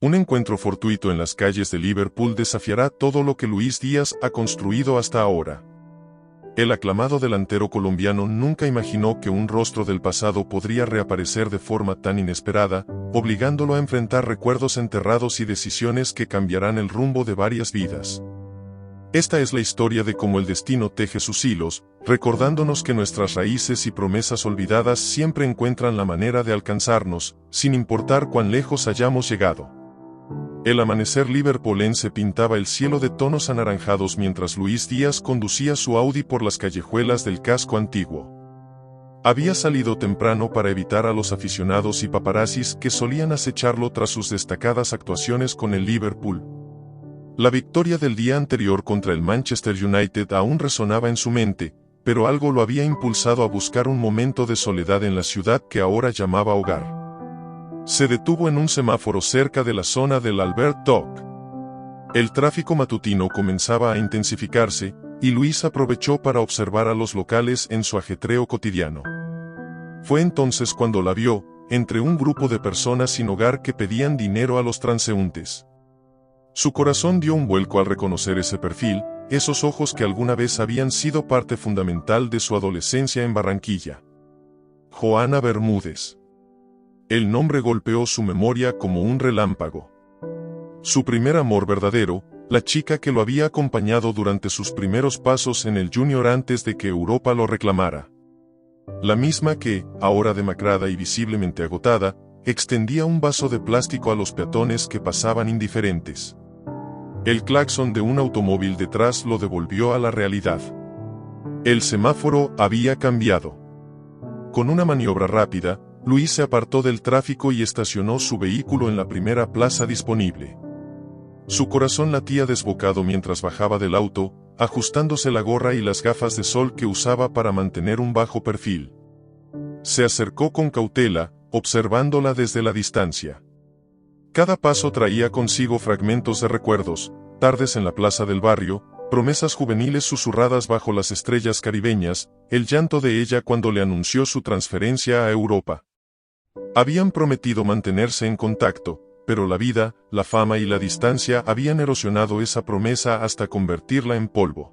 Un encuentro fortuito en las calles de Liverpool desafiará todo lo que Luis Díaz ha construido hasta ahora. El aclamado delantero colombiano nunca imaginó que un rostro del pasado podría reaparecer de forma tan inesperada, obligándolo a enfrentar recuerdos enterrados y decisiones que cambiarán el rumbo de varias vidas. Esta es la historia de cómo el destino teje sus hilos, recordándonos que nuestras raíces y promesas olvidadas siempre encuentran la manera de alcanzarnos, sin importar cuán lejos hayamos llegado. El amanecer liverpoolense pintaba el cielo de tonos anaranjados mientras Luis Díaz conducía su Audi por las callejuelas del casco antiguo. Había salido temprano para evitar a los aficionados y paparazzis que solían acecharlo tras sus destacadas actuaciones con el Liverpool. La victoria del día anterior contra el Manchester United aún resonaba en su mente, pero algo lo había impulsado a buscar un momento de soledad en la ciudad que ahora llamaba hogar. Se detuvo en un semáforo cerca de la zona del Albert Dock. El tráfico matutino comenzaba a intensificarse, y Luis aprovechó para observar a los locales en su ajetreo cotidiano. Fue entonces cuando la vio, entre un grupo de personas sin hogar que pedían dinero a los transeúntes. Su corazón dio un vuelco al reconocer ese perfil, esos ojos que alguna vez habían sido parte fundamental de su adolescencia en Barranquilla. Joana Bermúdez. El nombre golpeó su memoria como un relámpago. Su primer amor verdadero, la chica que lo había acompañado durante sus primeros pasos en el Junior antes de que Europa lo reclamara. La misma que, ahora demacrada y visiblemente agotada, extendía un vaso de plástico a los peatones que pasaban indiferentes. El claxon de un automóvil detrás lo devolvió a la realidad. El semáforo había cambiado. Con una maniobra rápida, Luis se apartó del tráfico y estacionó su vehículo en la primera plaza disponible. Su corazón latía desbocado mientras bajaba del auto, ajustándose la gorra y las gafas de sol que usaba para mantener un bajo perfil. Se acercó con cautela, observándola desde la distancia. Cada paso traía consigo fragmentos de recuerdos, tardes en la plaza del barrio, promesas juveniles susurradas bajo las estrellas caribeñas, el llanto de ella cuando le anunció su transferencia a Europa. Habían prometido mantenerse en contacto, pero la vida, la fama y la distancia habían erosionado esa promesa hasta convertirla en polvo.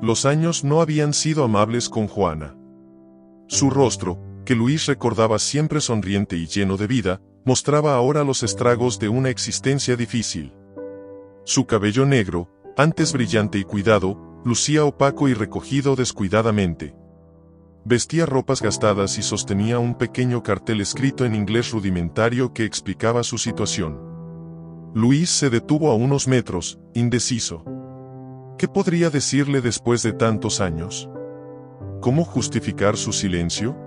Los años no habían sido amables con Joana. Su rostro, que Luis recordaba siempre sonriente y lleno de vida, mostraba ahora los estragos de una existencia difícil. Su cabello negro, antes brillante y cuidado, lucía opaco y recogido descuidadamente. Vestía ropas gastadas y sostenía un pequeño cartel escrito en inglés rudimentario que explicaba su situación. Luis se detuvo a unos metros, indeciso. ¿Qué podría decirle después de tantos años? ¿Cómo justificar su silencio?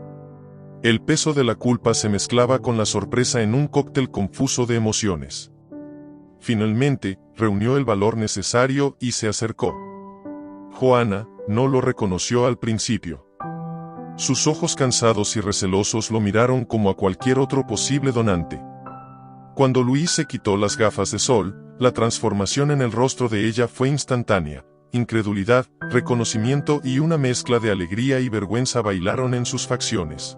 El peso de la culpa se mezclaba con la sorpresa en un cóctel confuso de emociones. Finalmente, reunió el valor necesario y se acercó. Joana no lo reconoció al principio. Sus ojos cansados y recelosos lo miraron como a cualquier otro posible donante. Cuando Luis se quitó las gafas de sol, la transformación en el rostro de ella fue instantánea. Incredulidad, reconocimiento y una mezcla de alegría y vergüenza bailaron en sus facciones.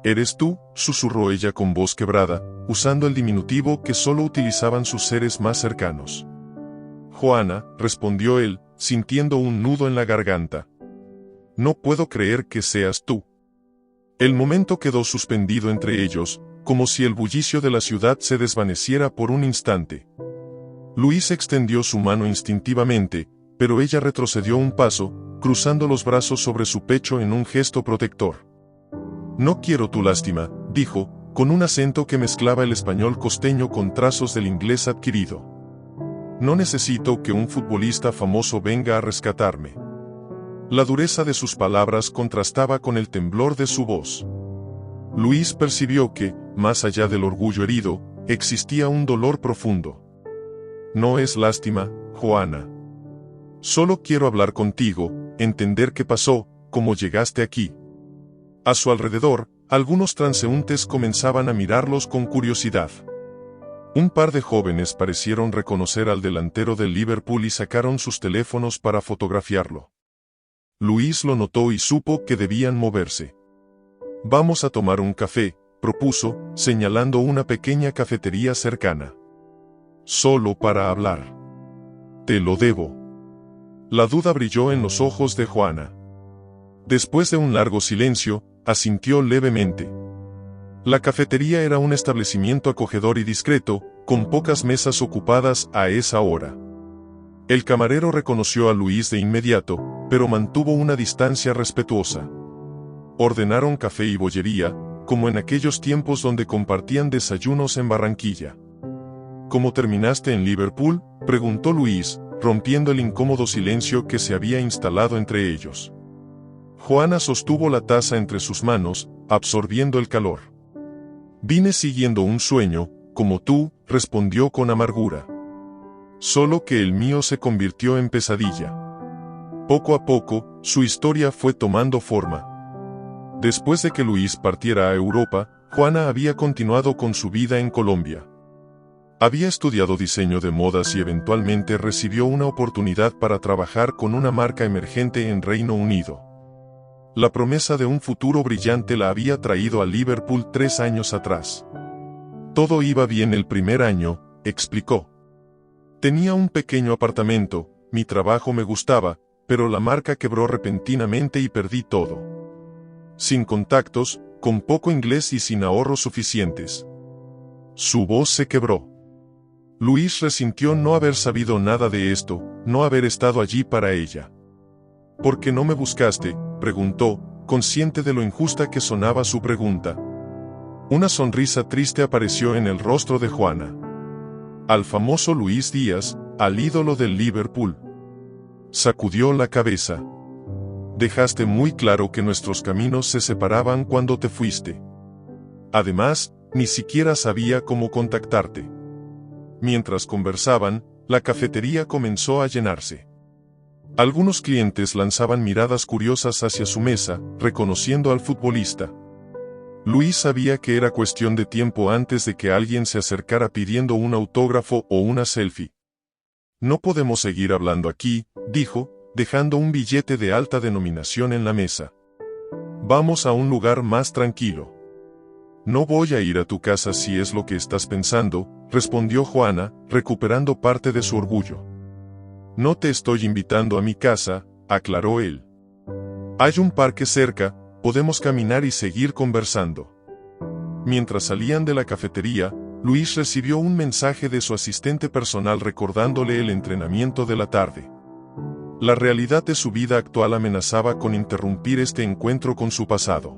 «¿Eres tú?», susurró ella con voz quebrada, usando el diminutivo que solo utilizaban sus seres más cercanos. «Joana», respondió él, sintiendo un nudo en la garganta. «No puedo creer que seas tú». El momento quedó suspendido entre ellos, como si el bullicio de la ciudad se desvaneciera por un instante. Luis extendió su mano instintivamente, pero ella retrocedió un paso, cruzando los brazos sobre su pecho en un gesto protector. «No quiero tu lástima», dijo, con un acento que mezclaba el español costeño con trazos del inglés adquirido. «No necesito que un futbolista famoso venga a rescatarme». La dureza de sus palabras contrastaba con el temblor de su voz. Luis percibió que, más allá del orgullo herido, existía un dolor profundo. «No es lástima, Joana. Solo quiero hablar contigo, entender qué pasó, cómo llegaste aquí». A su alrededor, algunos transeúntes comenzaban a mirarlos con curiosidad. Un par de jóvenes parecieron reconocer al delantero del Liverpool y sacaron sus teléfonos para fotografiarlo. Luis lo notó y supo que debían moverse. «Vamos a tomar un café», propuso, señalando una pequeña cafetería cercana. Solo para hablar. Te lo debo. La duda brilló en los ojos de Juana. Después de un largo silencio, asintió levemente. La cafetería era un establecimiento acogedor y discreto, con pocas mesas ocupadas a esa hora. El camarero reconoció a Luis de inmediato, pero mantuvo una distancia respetuosa. Ordenaron café y bollería, como en aquellos tiempos donde compartían desayunos en Barranquilla. ¿Cómo terminaste en Liverpool?, preguntó Luis, rompiendo el incómodo silencio que se había instalado entre ellos. Juana sostuvo la taza entre sus manos, absorbiendo el calor. Vine siguiendo un sueño, como tú, respondió con amargura. Solo que el mío se convirtió en pesadilla. Poco a poco, su historia fue tomando forma. Después de que Luis partiera a Europa, Juana había continuado con su vida en Colombia. Había estudiado diseño de modas y eventualmente recibió una oportunidad para trabajar con una marca emergente en Reino Unido. La promesa de un futuro brillante la había traído a Liverpool 3 años atrás. Todo iba bien el primer año, explicó. Tenía un pequeño apartamento, mi trabajo me gustaba, pero la marca quebró repentinamente y perdí todo. Sin contactos, con poco inglés y sin ahorros suficientes. Su voz se quebró. Luis resintió no haber sabido nada de esto, no haber estado allí para ella. ¿Por qué no me buscaste?, preguntó, consciente de lo injusta que sonaba su pregunta. Una sonrisa triste apareció en el rostro de Juana. Al famoso Luis Díaz, al ídolo del Liverpool. Sacudió la cabeza. Dejaste muy claro que nuestros caminos se separaban cuando te fuiste. Además, ni siquiera sabía cómo contactarte. Mientras conversaban, la cafetería comenzó a llenarse. Algunos clientes lanzaban miradas curiosas hacia su mesa, reconociendo al futbolista. Luis sabía que era cuestión de tiempo antes de que alguien se acercara pidiendo un autógrafo o una selfie. No podemos seguir hablando aquí, dijo, dejando un billete de alta denominación en la mesa. Vamos a un lugar más tranquilo. No voy a ir a tu casa si es lo que estás pensando, respondió Juana, recuperando parte de su orgullo. No te estoy invitando a mi casa, aclaró él. Hay un parque cerca, podemos caminar y seguir conversando. Mientras salían de la cafetería, Luis recibió un mensaje de su asistente personal recordándole el entrenamiento de la tarde. La realidad de su vida actual amenazaba con interrumpir este encuentro con su pasado.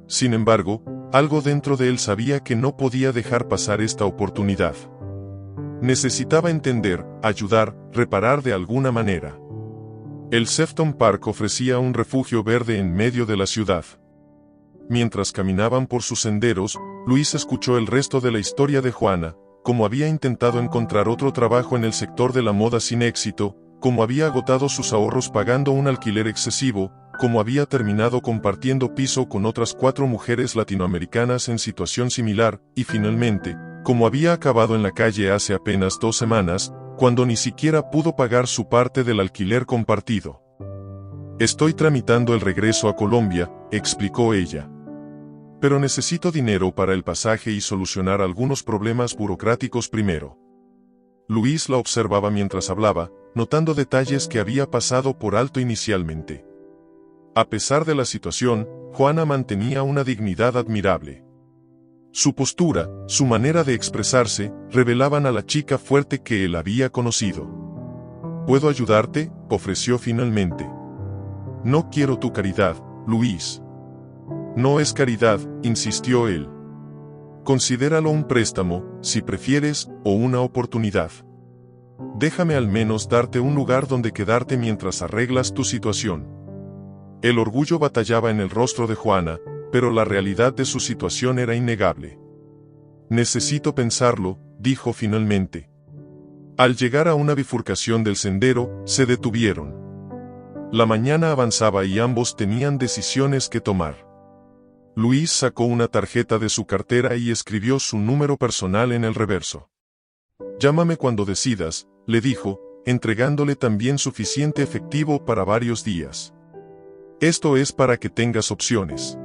Sin embargo, algo dentro de él sabía que no podía dejar pasar esta oportunidad. Necesitaba entender, ayudar, reparar de alguna manera. El Sefton Park ofrecía un refugio verde en medio de la ciudad. Mientras caminaban por sus senderos, Luis escuchó el resto de la historia de Juana, cómo había intentado encontrar otro trabajo en el sector de la moda sin éxito, cómo había agotado sus ahorros pagando un alquiler excesivo, cómo había terminado compartiendo piso con otras 4 mujeres latinoamericanas en situación similar, y finalmente, cómo había acabado en la calle hace apenas 2 semanas, cuando ni siquiera pudo pagar su parte del alquiler compartido. Estoy tramitando el regreso a Colombia, explicó ella. Pero necesito dinero para el pasaje y solucionar algunos problemas burocráticos primero. Luis la observaba mientras hablaba, notando detalles que había pasado por alto inicialmente. A pesar de la situación, Juana mantenía una dignidad admirable. Su postura, su manera de expresarse, revelaban a la chica fuerte que él había conocido. ¿Puedo ayudarte?, ofreció finalmente. No quiero tu caridad, Luis. No es caridad, insistió él. Considéralo un préstamo, si prefieres, o una oportunidad. Déjame al menos darte un lugar donde quedarte mientras arreglas tu situación. El orgullo batallaba en el rostro de Juana, pero la realidad de su situación era innegable. Necesito pensarlo, dijo finalmente. Al llegar a una bifurcación del sendero, se detuvieron. La mañana avanzaba y ambos tenían decisiones que tomar. Luis sacó una tarjeta de su cartera y escribió su número personal en el reverso. Llámame cuando decidas, le dijo, entregándole también suficiente efectivo para varios días. Esto es para que tengas opciones.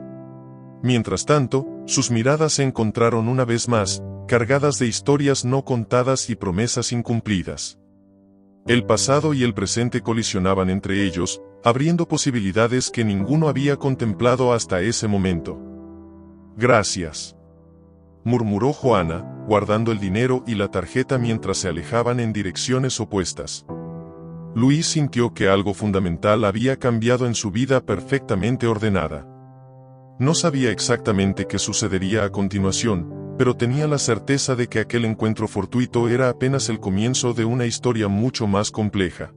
Mientras tanto, sus miradas se encontraron una vez más, cargadas de historias no contadas y promesas incumplidas. El pasado y el presente colisionaban entre ellos, abriendo posibilidades que ninguno había contemplado hasta ese momento. «Gracias», murmuró Juana, guardando el dinero y la tarjeta mientras se alejaban en direcciones opuestas. Luis sintió que algo fundamental había cambiado en su vida perfectamente ordenada. No sabía exactamente qué sucedería a continuación, pero tenía la certeza de que aquel encuentro fortuito era apenas el comienzo de una historia mucho más compleja.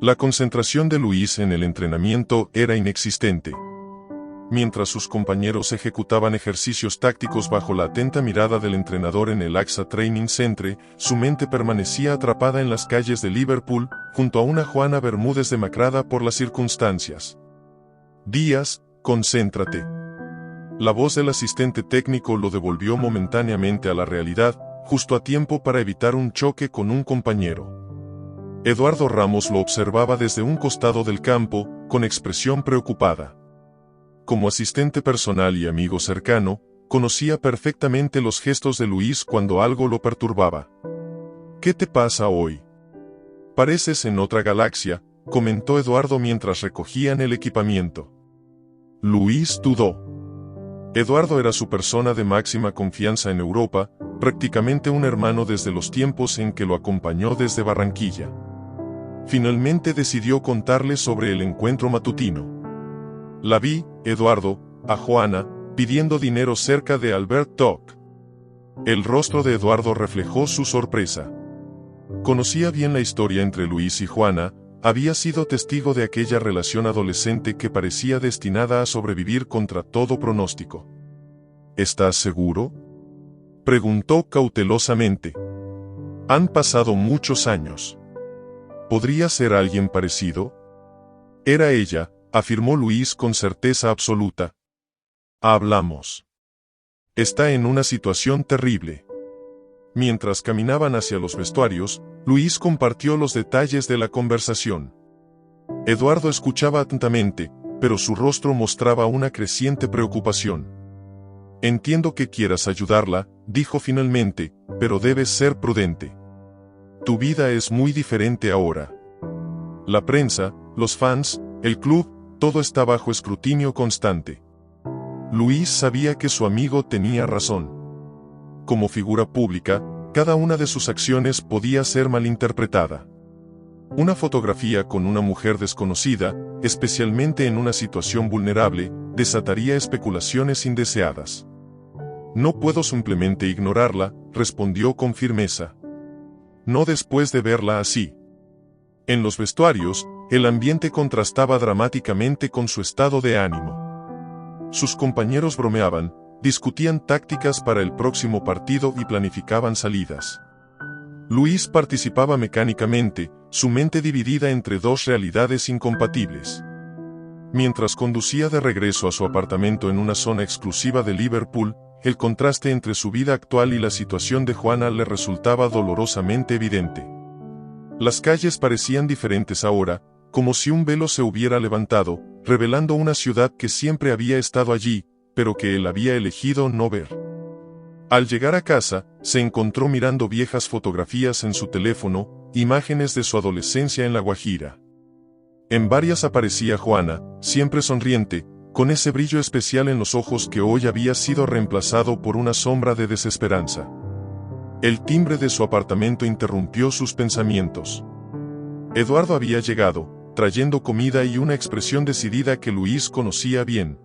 La concentración de Luis en el entrenamiento era inexistente. Mientras sus compañeros ejecutaban ejercicios tácticos bajo la atenta mirada del entrenador en el AXA Training Centre, su mente permanecía atrapada en las calles de Liverpool, junto a una Juana Bermúdez demacrada por las circunstancias. «Díaz, concéntrate». La voz del asistente técnico lo devolvió momentáneamente a la realidad, justo a tiempo para evitar un choque con un compañero. Eduardo Ramos lo observaba desde un costado del campo, con expresión preocupada. Como asistente personal y amigo cercano, conocía perfectamente los gestos de Luis cuando algo lo perturbaba. «¿Qué te pasa hoy? Pareces en otra galaxia», comentó Eduardo mientras recogían el equipamiento. Luis dudó. Eduardo era su persona de máxima confianza en Europa, prácticamente un hermano desde los tiempos en que lo acompañó desde Barranquilla. Finalmente decidió contarle sobre el encuentro matutino. «La vi, Eduardo, a Juana, pidiendo dinero cerca de Albert Dock». El rostro de Eduardo reflejó su sorpresa. Conocía bien la historia entre Luis y Juana, había sido testigo de aquella relación adolescente que parecía destinada a sobrevivir contra todo pronóstico. «¿Estás seguro?», preguntó cautelosamente. «Han pasado muchos años. ¿Podría ser alguien parecido?». «Era ella», afirmó Luis con certeza absoluta. «Hablamos. Está en una situación terrible». Mientras caminaban hacia los vestuarios, Luis compartió los detalles de la conversación. Eduardo escuchaba atentamente, pero su rostro mostraba una creciente preocupación. «Entiendo que quieras ayudarla», dijo finalmente, «pero debes ser prudente. Tu vida es muy diferente ahora. La prensa, los fans, el club, todo está bajo escrutinio constante». Luis sabía que su amigo tenía razón. Como figura pública, cada una de sus acciones podía ser malinterpretada. Una fotografía con una mujer desconocida, especialmente en una situación vulnerable, desataría especulaciones indeseadas. «No puedo simplemente ignorarla», respondió con firmeza. «No después de verla así». En los vestuarios, el ambiente contrastaba dramáticamente con su estado de ánimo. Sus compañeros bromeaban, discutían tácticas para el próximo partido y planificaban salidas. Luis participaba mecánicamente, su mente dividida entre dos realidades incompatibles. Mientras conducía de regreso a su apartamento en una zona exclusiva de Liverpool, el contraste entre su vida actual y la situación de Juana le resultaba dolorosamente evidente. Las calles parecían diferentes ahora, como si un velo se hubiera levantado, revelando una ciudad que siempre había estado allí, pero que él había elegido no ver. Al llegar a casa, se encontró mirando viejas fotografías en su teléfono, imágenes de su adolescencia en La Guajira. En varias aparecía Juana, siempre sonriente, con ese brillo especial en los ojos que hoy había sido reemplazado por una sombra de desesperanza. El timbre de su apartamento interrumpió sus pensamientos. Eduardo había llegado, trayendo comida y una expresión decidida que Luis conocía bien.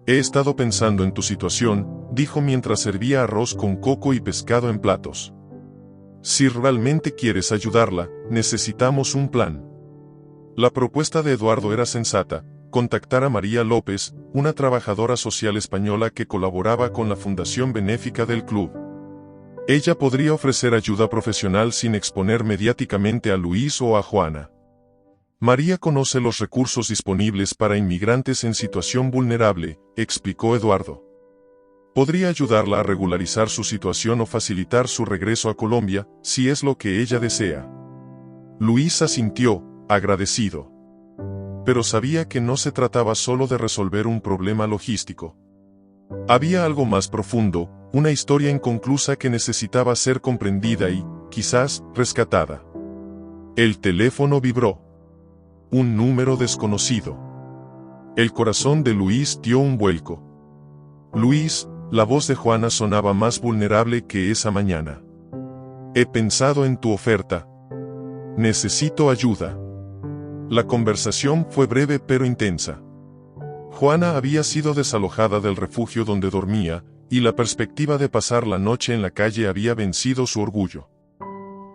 «He estado pensando en tu situación», dijo mientras servía arroz con coco y pescado en platos. «Si realmente quieres ayudarla, necesitamos un plan». La propuesta de Eduardo era sensata: contactar a María López, una trabajadora social española que colaboraba con la fundación benéfica del club. Ella podría ofrecer ayuda profesional sin exponer mediáticamente a Luis o a Juana. «María conoce los recursos disponibles para inmigrantes en situación vulnerable», explicó Eduardo. «Podría ayudarla a regularizar su situación o facilitar su regreso a Colombia, si es lo que ella desea». Luis asintió, agradecido. Pero sabía que no se trataba solo de resolver un problema logístico. Había algo más profundo, una historia inconclusa que necesitaba ser comprendida y, quizás, rescatada. El teléfono vibró. Un número desconocido. El corazón de Luis dio un vuelco. Luis, la voz de Juana sonaba más vulnerable que esa mañana. He pensado en tu oferta. Necesito ayuda. La conversación fue breve pero intensa. Juana había sido desalojada del refugio donde dormía, y la perspectiva de pasar la noche en la calle había vencido su orgullo.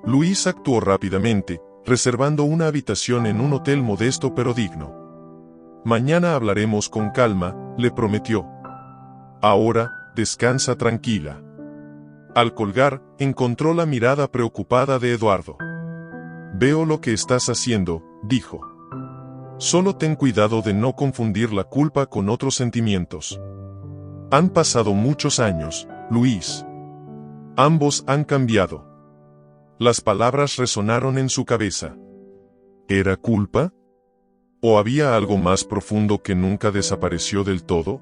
Luis actuó rápidamente, reservando una habitación en un hotel modesto pero digno. Mañana hablaremos con calma, le prometió. Ahora, descansa tranquila. Al colgar, encontró la mirada preocupada de Eduardo. Veo lo que estás haciendo, dijo. Solo ten cuidado de no confundir la culpa con otros sentimientos. Han pasado muchos años, Luis. Ambos han cambiado. Las palabras resonaron en su cabeza. ¿Era culpa? ¿O había algo más profundo que nunca desapareció del todo?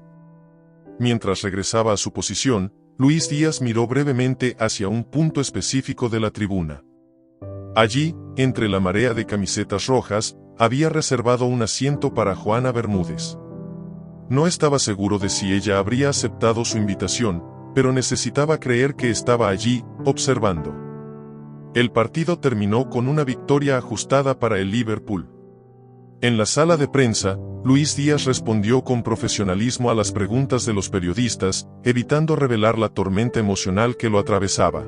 Mientras regresaba a su posición, Luis Díaz miró brevemente hacia un punto específico de la tribuna. Allí, entre la marea de camisetas rojas, había reservado un asiento para Juana Bermúdez. No estaba seguro de si ella habría aceptado su invitación, pero necesitaba creer que estaba allí, observando. El partido terminó con una victoria ajustada para el Liverpool. En la sala de prensa, Luis Díaz respondió con profesionalismo a las preguntas de los periodistas, evitando revelar la tormenta emocional que lo atravesaba.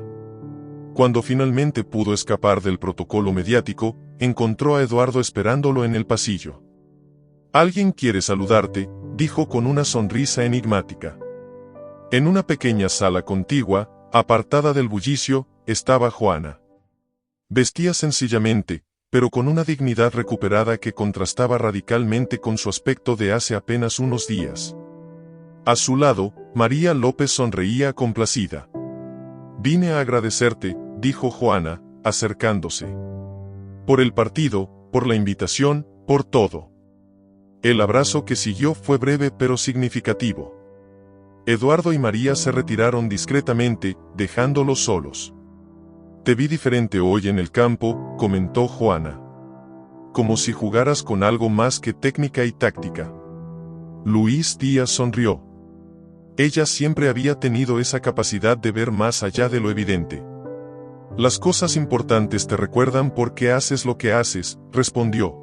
Cuando finalmente pudo escapar del protocolo mediático, encontró a Eduardo esperándolo en el pasillo. «Alguien quiere saludarte», dijo con una sonrisa enigmática. En una pequeña sala contigua, apartada del bullicio, estaba Juana. Vestía sencillamente, pero con una dignidad recuperada que contrastaba radicalmente con su aspecto de hace apenas unos días. A su lado, María López sonreía complacida. «Vine a agradecerte», dijo Juana, acercándose. «Por el partido, por la invitación, por todo». El abrazo que siguió fue breve pero significativo. Eduardo y María se retiraron discretamente, dejándolos solos. «Te vi diferente hoy en el campo», comentó Juana. «Como si jugaras con algo más que técnica y táctica». Luis Díaz sonrió. Ella siempre había tenido esa capacidad de ver más allá de lo evidente. «Las cosas importantes te recuerdan por qué haces lo que haces», respondió.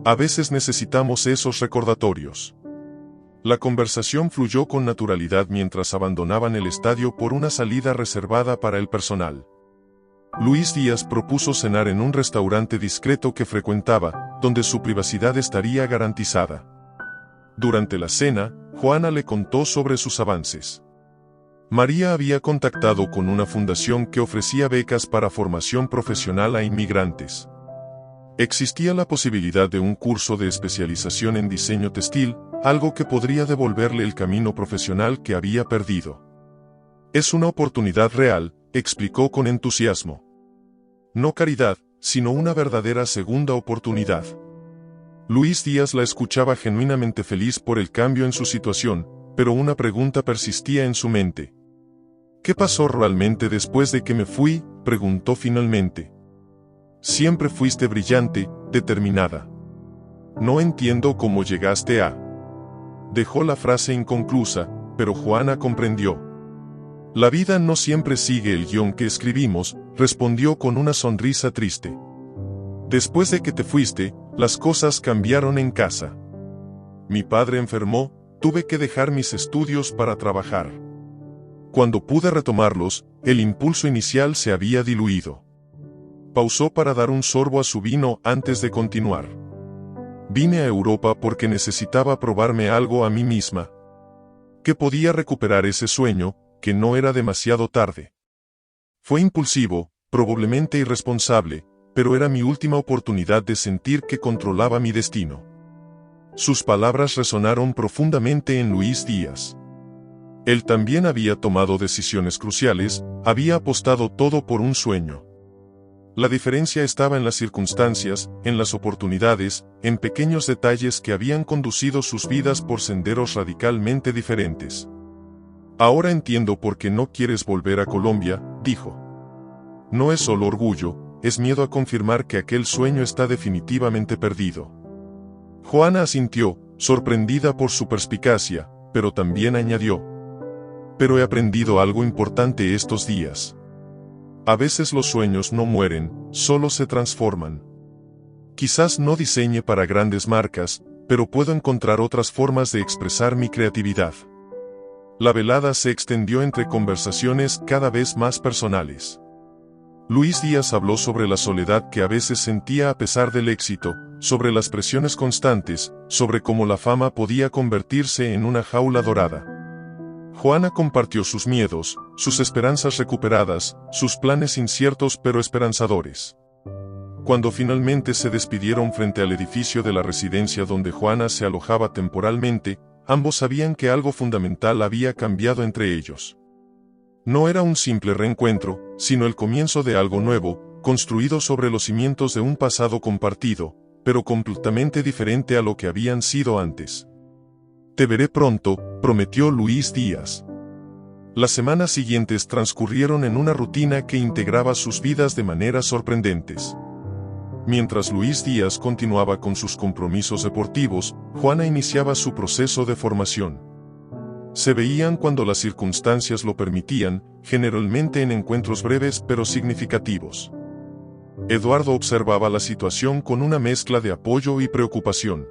«A veces necesitamos esos recordatorios». La conversación fluyó con naturalidad mientras abandonaban el estadio por una salida reservada para el personal. Luis Díaz propuso cenar en un restaurante discreto que frecuentaba, donde su privacidad estaría garantizada. Durante la cena, Juana le contó sobre sus avances. María había contactado con una fundación que ofrecía becas para formación profesional a inmigrantes. Existía la posibilidad de un curso de especialización en diseño textil, algo que podría devolverle el camino profesional que había perdido. «Es una oportunidad real», explicó con entusiasmo. «No caridad, sino una verdadera segunda oportunidad». Luis Díaz la escuchaba genuinamente feliz por el cambio en su situación, pero una pregunta persistía en su mente. «¿Qué pasó realmente después de que me fui?», preguntó finalmente. «Siempre fuiste brillante, determinada. No entiendo cómo llegaste a...». Dejó la frase inconclusa, pero Juana comprendió. «La vida no siempre sigue el guión que escribimos», respondió con una sonrisa triste. «Después de que te fuiste, las cosas cambiaron en casa. Mi padre enfermó, tuve que dejar mis estudios para trabajar. Cuando pude retomarlos, el impulso inicial se había diluido». Pausó para dar un sorbo a su vino antes de continuar. «Vine a Europa porque necesitaba probarme algo a mí misma. Que podía recuperar ese sueño, que no era demasiado tarde. Fue impulsivo, probablemente irresponsable, pero era mi última oportunidad de sentir que controlaba mi destino». Sus palabras resonaron profundamente en Luis Díaz. Él también había tomado decisiones cruciales, había apostado todo por un sueño. La diferencia estaba en las circunstancias, en las oportunidades, en pequeños detalles que habían conducido sus vidas por senderos radicalmente diferentes. Ahora entiendo por qué no quieres volver a Colombia, dijo. No es solo orgullo, es miedo a confirmar que aquel sueño está definitivamente perdido. Juana asintió, sorprendida por su perspicacia, pero también añadió. Pero he aprendido algo importante estos días. A veces los sueños no mueren, solo se transforman. Quizás no diseñe para grandes marcas, pero puedo encontrar otras formas de expresar mi creatividad. La velada se extendió entre conversaciones cada vez más personales. Luis Díaz habló sobre la soledad que a veces sentía a pesar del éxito, sobre las presiones constantes, sobre cómo la fama podía convertirse en una jaula dorada. Juana compartió sus miedos, sus esperanzas recuperadas, sus planes inciertos pero esperanzadores. Cuando finalmente se despidieron frente al edificio de la residencia donde Juana se alojaba temporalmente, ambos sabían que algo fundamental había cambiado entre ellos. No era un simple reencuentro, sino el comienzo de algo nuevo, construido sobre los cimientos de un pasado compartido, pero completamente diferente a lo que habían sido antes. Te veré pronto, prometió Luis Díaz. Las semanas siguientes transcurrieron en una rutina que integraba sus vidas de maneras sorprendentes. Mientras Luis Díaz continuaba con sus compromisos deportivos, Juana iniciaba su proceso de formación. Se veían cuando las circunstancias lo permitían, generalmente en encuentros breves pero significativos. Eduardo observaba la situación con una mezcla de apoyo y preocupación.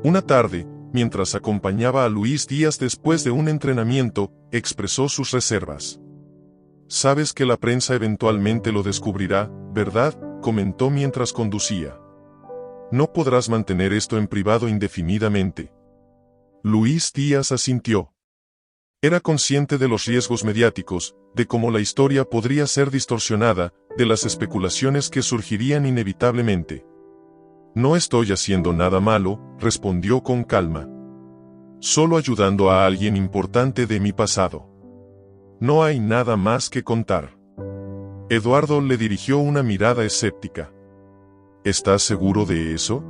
Una tarde, mientras acompañaba a Luis Díaz después de un entrenamiento, expresó sus reservas. «Sabes que la prensa eventualmente lo descubrirá, ¿verdad?», comentó mientras conducía. «No podrás mantener esto en privado indefinidamente». Luis Díaz asintió. Era consciente de los riesgos mediáticos, de cómo la historia podría ser distorsionada, de las especulaciones que surgirían inevitablemente. «No estoy haciendo nada malo», respondió con calma. «Solo ayudando a alguien importante de mi pasado. No hay nada más que contar». Eduardo le dirigió una mirada escéptica. «¿Estás seguro de eso?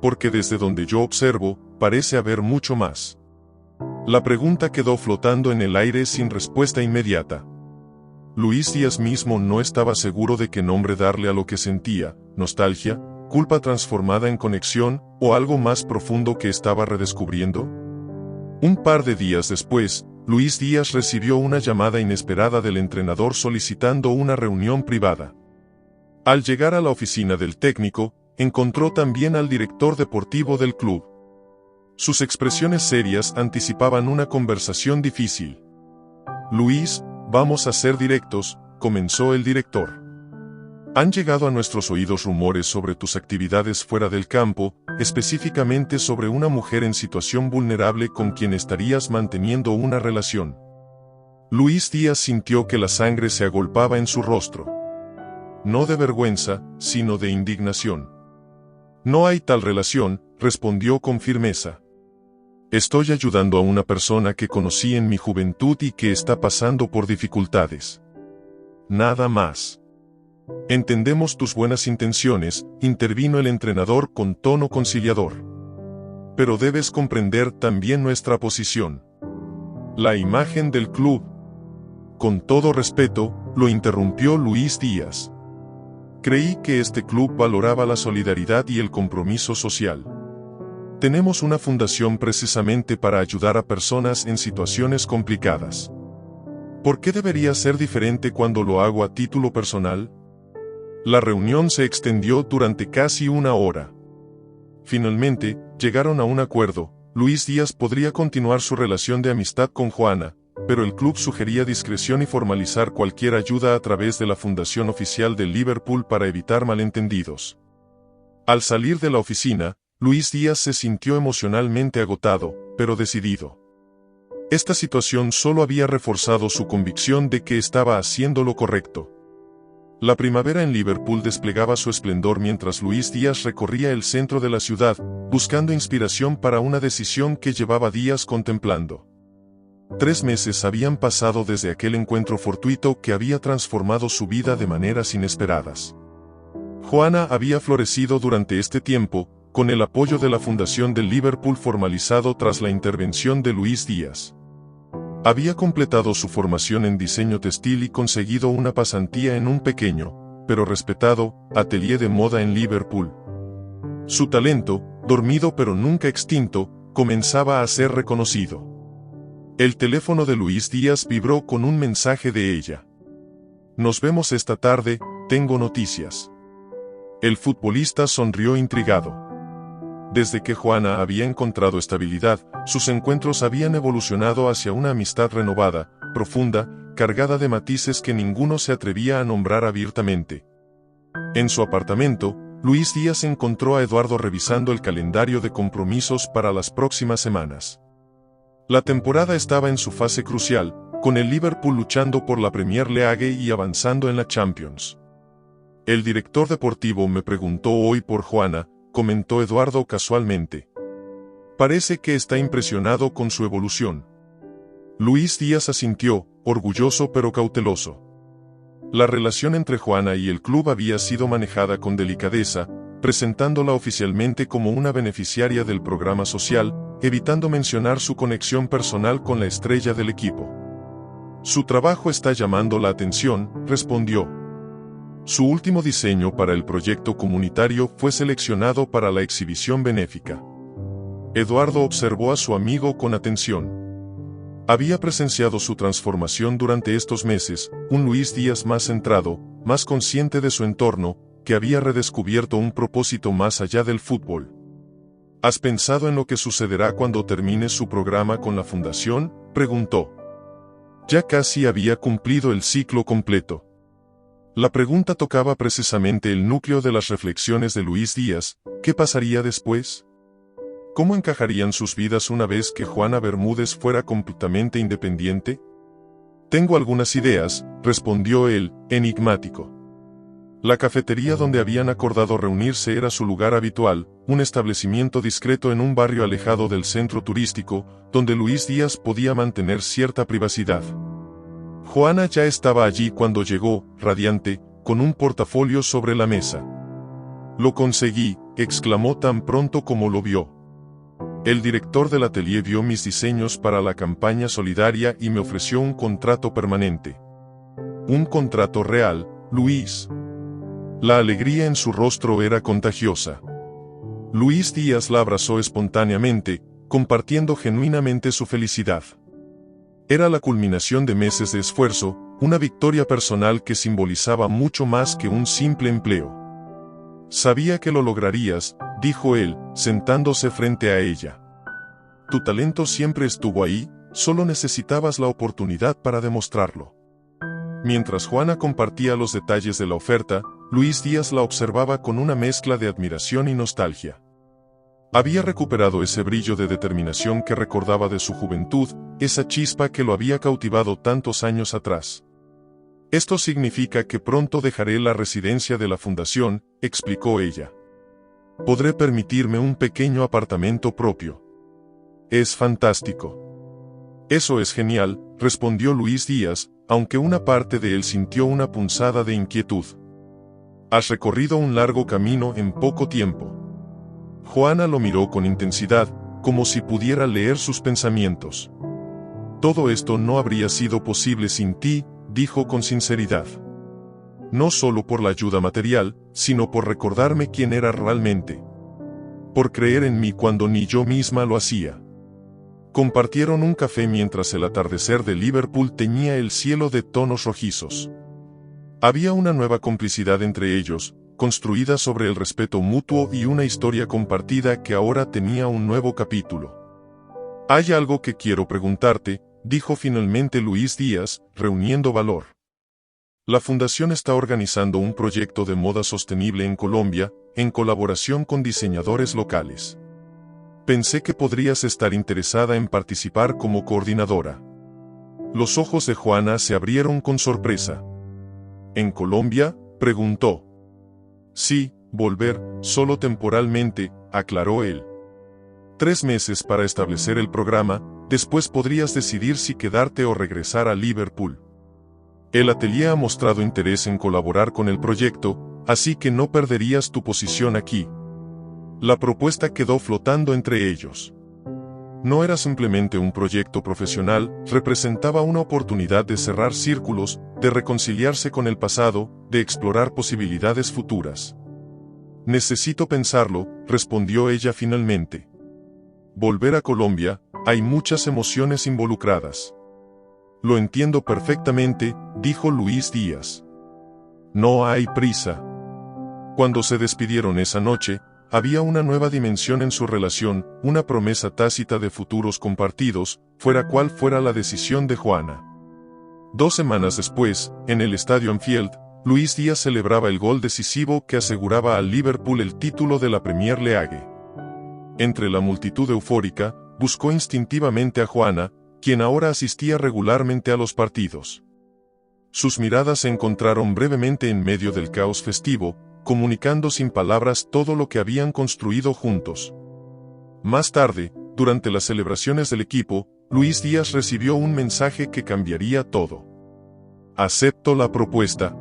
Porque desde donde yo observo, parece haber mucho más». La pregunta quedó flotando en el aire sin respuesta inmediata. Luis Díaz mismo no estaba seguro de qué nombre darle a lo que sentía: nostalgia, culpa transformada en conexión, o algo más profundo que estaba redescubriendo. Un par de días después, Luis Díaz recibió una llamada inesperada del entrenador solicitando una reunión privada. Al llegar a la oficina del técnico, encontró también al director deportivo del club. Sus expresiones serias anticipaban una conversación difícil. «Luis, vamos a ser directos», comenzó el director. «Han llegado a nuestros oídos rumores sobre tus actividades fuera del campo, específicamente sobre una mujer en situación vulnerable con quien estarías manteniendo una relación». Luis Díaz sintió que la sangre se agolpaba en su rostro. No de vergüenza, sino de indignación. «No hay tal relación», respondió con firmeza. «Estoy ayudando a una persona que conocí en mi juventud y que está pasando por dificultades. Nada más». «Entendemos tus buenas intenciones», intervino el entrenador con tono conciliador. «Pero debes comprender también nuestra posición. La imagen del club». «Con todo respeto», lo interrumpió Luis Díaz. «Creí que este club valoraba la solidaridad y el compromiso social. Tenemos una fundación precisamente para ayudar a personas en situaciones complicadas. ¿Por qué debería ser diferente cuando lo hago a título personal?». La reunión se extendió durante casi una hora. Finalmente, llegaron a un acuerdo. Luis Díaz podría continuar su relación de amistad con Juana, pero el club sugería discreción y formalizar cualquier ayuda a través de la fundación oficial del Liverpool para evitar malentendidos. Al salir de la oficina, Luis Díaz se sintió emocionalmente agotado, pero decidido. Esta situación solo había reforzado su convicción de que estaba haciendo lo correcto. La primavera en Liverpool desplegaba su esplendor mientras Luis Díaz recorría el centro de la ciudad, buscando inspiración para una decisión que llevaba días contemplando. 3 meses habían pasado desde aquel encuentro fortuito que había transformado su vida de maneras inesperadas. Juana había florecido durante este tiempo, con el apoyo de la fundación del Liverpool formalizado tras la intervención de Luis Díaz. Había completado su formación en diseño textil y conseguido una pasantía en un pequeño, pero respetado, atelier de moda en Liverpool. Su talento, dormido pero nunca extinto, comenzaba a ser reconocido. El teléfono de Luis Díaz vibró con un mensaje de ella. Nos vemos esta tarde, tengo noticias. El futbolista sonrió intrigado. Desde que Juana había encontrado estabilidad, sus encuentros habían evolucionado hacia una amistad renovada, profunda, cargada de matices que ninguno se atrevía a nombrar abiertamente. En su apartamento, Luis Díaz encontró a Eduardo revisando el calendario de compromisos para las próximas semanas. La temporada estaba en su fase crucial, con el Liverpool luchando por la Premier League y avanzando en la Champions. El director deportivo me preguntó hoy por Juana, comentó Eduardo casualmente. Parece que está impresionado con su evolución. Luis Díaz asintió, orgulloso pero cauteloso. La relación entre Juana y el club había sido manejada con delicadeza, presentándola oficialmente como una beneficiaria del programa social, evitando mencionar su conexión personal con la estrella del equipo. Su trabajo está llamando la atención, respondió. Su último diseño para el proyecto comunitario fue seleccionado para la exhibición benéfica. Eduardo observó a su amigo con atención. Había presenciado su transformación durante estos meses, un Luis Díaz más centrado, más consciente de su entorno, que había redescubierto un propósito más allá del fútbol. ¿Has pensado en lo que sucederá cuando termine su programa con la fundación?, preguntó. Ya casi había cumplido el ciclo completo. La pregunta tocaba precisamente el núcleo de las reflexiones de Luis Díaz. ¿Qué pasaría después? ¿Cómo encajarían sus vidas una vez que Juana Bermúdez fuera completamente independiente? Tengo algunas ideas, respondió él, enigmático. La cafetería donde habían acordado reunirse era su lugar habitual, un establecimiento discreto en un barrio alejado del centro turístico, donde Luis Díaz podía mantener cierta privacidad. Juana ya estaba allí cuando llegó, radiante, con un portafolio sobre la mesa. Lo conseguí, exclamó tan pronto como lo vio. El director del atelier vio mis diseños para la campaña solidaria y me ofreció un contrato permanente. Un contrato real, Luis. La alegría en su rostro era contagiosa. Luis Díaz la abrazó espontáneamente, compartiendo genuinamente su felicidad. Era la culminación de meses de esfuerzo, una victoria personal que simbolizaba mucho más que un simple empleo. Sabía que lo lograrías, dijo él, sentándose frente a ella. Tu talento siempre estuvo ahí, solo necesitabas la oportunidad para demostrarlo. Mientras Juana compartía los detalles de la oferta, Luis Díaz la observaba con una mezcla de admiración y nostalgia. Había recuperado ese brillo de determinación que recordaba de su juventud, esa chispa que lo había cautivado tantos años atrás. Esto significa que pronto dejaré la residencia de la fundación, explicó ella. Podré permitirme un pequeño apartamento propio. Es fantástico. Eso es genial, respondió Luis Díaz, aunque una parte de él sintió una punzada de inquietud. Has recorrido un largo camino en poco tiempo. Juana lo miró con intensidad, como si pudiera leer sus pensamientos. Todo esto no habría sido posible sin ti, dijo con sinceridad. No solo por la ayuda material, sino por recordarme quién era realmente. Por creer en mí cuando ni yo misma lo hacía. Compartieron un café mientras el atardecer de Liverpool teñía el cielo de tonos rojizos. Había una nueva complicidad entre ellos, construida sobre el respeto mutuo y una historia compartida que ahora tenía un nuevo capítulo. Hay algo que quiero preguntarte, dijo finalmente Luis Díaz, reuniendo valor. La fundación está organizando un proyecto de moda sostenible en Colombia, en colaboración con diseñadores locales. Pensé que podrías estar interesada en participar como coordinadora. Los ojos de Juana se abrieron con sorpresa. ¿En Colombia?, preguntó. Sí, volver, solo temporalmente, aclaró él. 3 meses para establecer el programa, después podrías decidir si quedarte o regresar a Liverpool. El atelier ha mostrado interés en colaborar con el proyecto, así que no perderías tu posición aquí. La propuesta quedó flotando entre ellos. No era simplemente un proyecto profesional, representaba una oportunidad de cerrar círculos, de reconciliarse con el pasado, de explorar posibilidades futuras. Necesito pensarlo, respondió ella finalmente. Volver a Colombia, hay muchas emociones involucradas. Lo entiendo perfectamente, dijo Luis Díaz. No hay prisa. Cuando se despidieron esa noche, había una nueva dimensión en su relación, una promesa tácita de futuros compartidos, fuera cual fuera la decisión de Juana. 2 semanas después, en el estadio Anfield, Luis Díaz celebraba el gol decisivo que aseguraba al Liverpool el título de la Premier League. Entre la multitud eufórica, buscó instintivamente a Juana, quien ahora asistía regularmente a los partidos. Sus miradas se encontraron brevemente en medio del caos festivo, comunicando sin palabras todo lo que habían construido juntos. Más tarde, durante las celebraciones del equipo, Luis Díaz recibió un mensaje que cambiaría todo. Acepto la propuesta.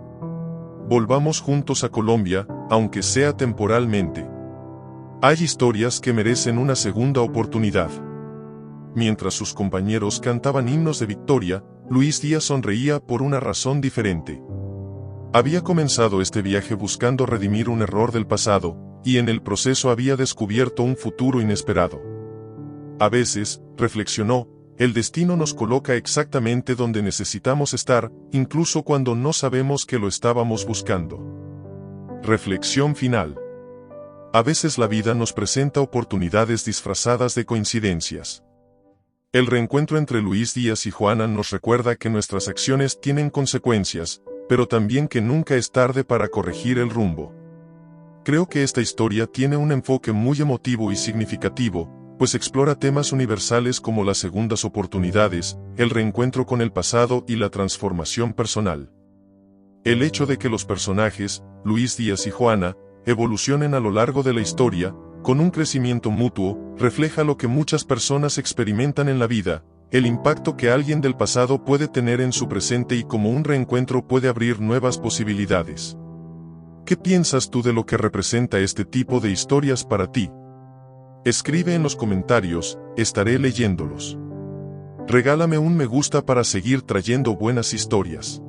Volvamos juntos a Colombia, aunque sea temporalmente. Hay historias que merecen una segunda oportunidad. Mientras sus compañeros cantaban himnos de victoria, Luis Díaz sonreía por una razón diferente. Había comenzado este viaje buscando redimir un error del pasado, y en el proceso había descubierto un futuro inesperado. A veces, reflexionó, el destino nos coloca exactamente donde necesitamos estar, incluso cuando no sabemos que lo estábamos buscando. Reflexión final. A veces la vida nos presenta oportunidades disfrazadas de coincidencias. El reencuentro entre Luis Díaz y Juana nos recuerda que nuestras acciones tienen consecuencias, pero también que nunca es tarde para corregir el rumbo. Creo que esta historia tiene un enfoque muy emotivo y significativo, pues explora temas universales como las segundas oportunidades, el reencuentro con el pasado y la transformación personal. El hecho de que los personajes, Luis Díaz y Juana, evolucionen a lo largo de la historia, con un crecimiento mutuo, refleja lo que muchas personas experimentan en la vida, el impacto que alguien del pasado puede tener en su presente y cómo un reencuentro puede abrir nuevas posibilidades. ¿Qué piensas tú de lo que representa este tipo de historias para ti? Escribe en los comentarios, estaré leyéndolos. Regálame un me gusta para seguir trayendo buenas historias.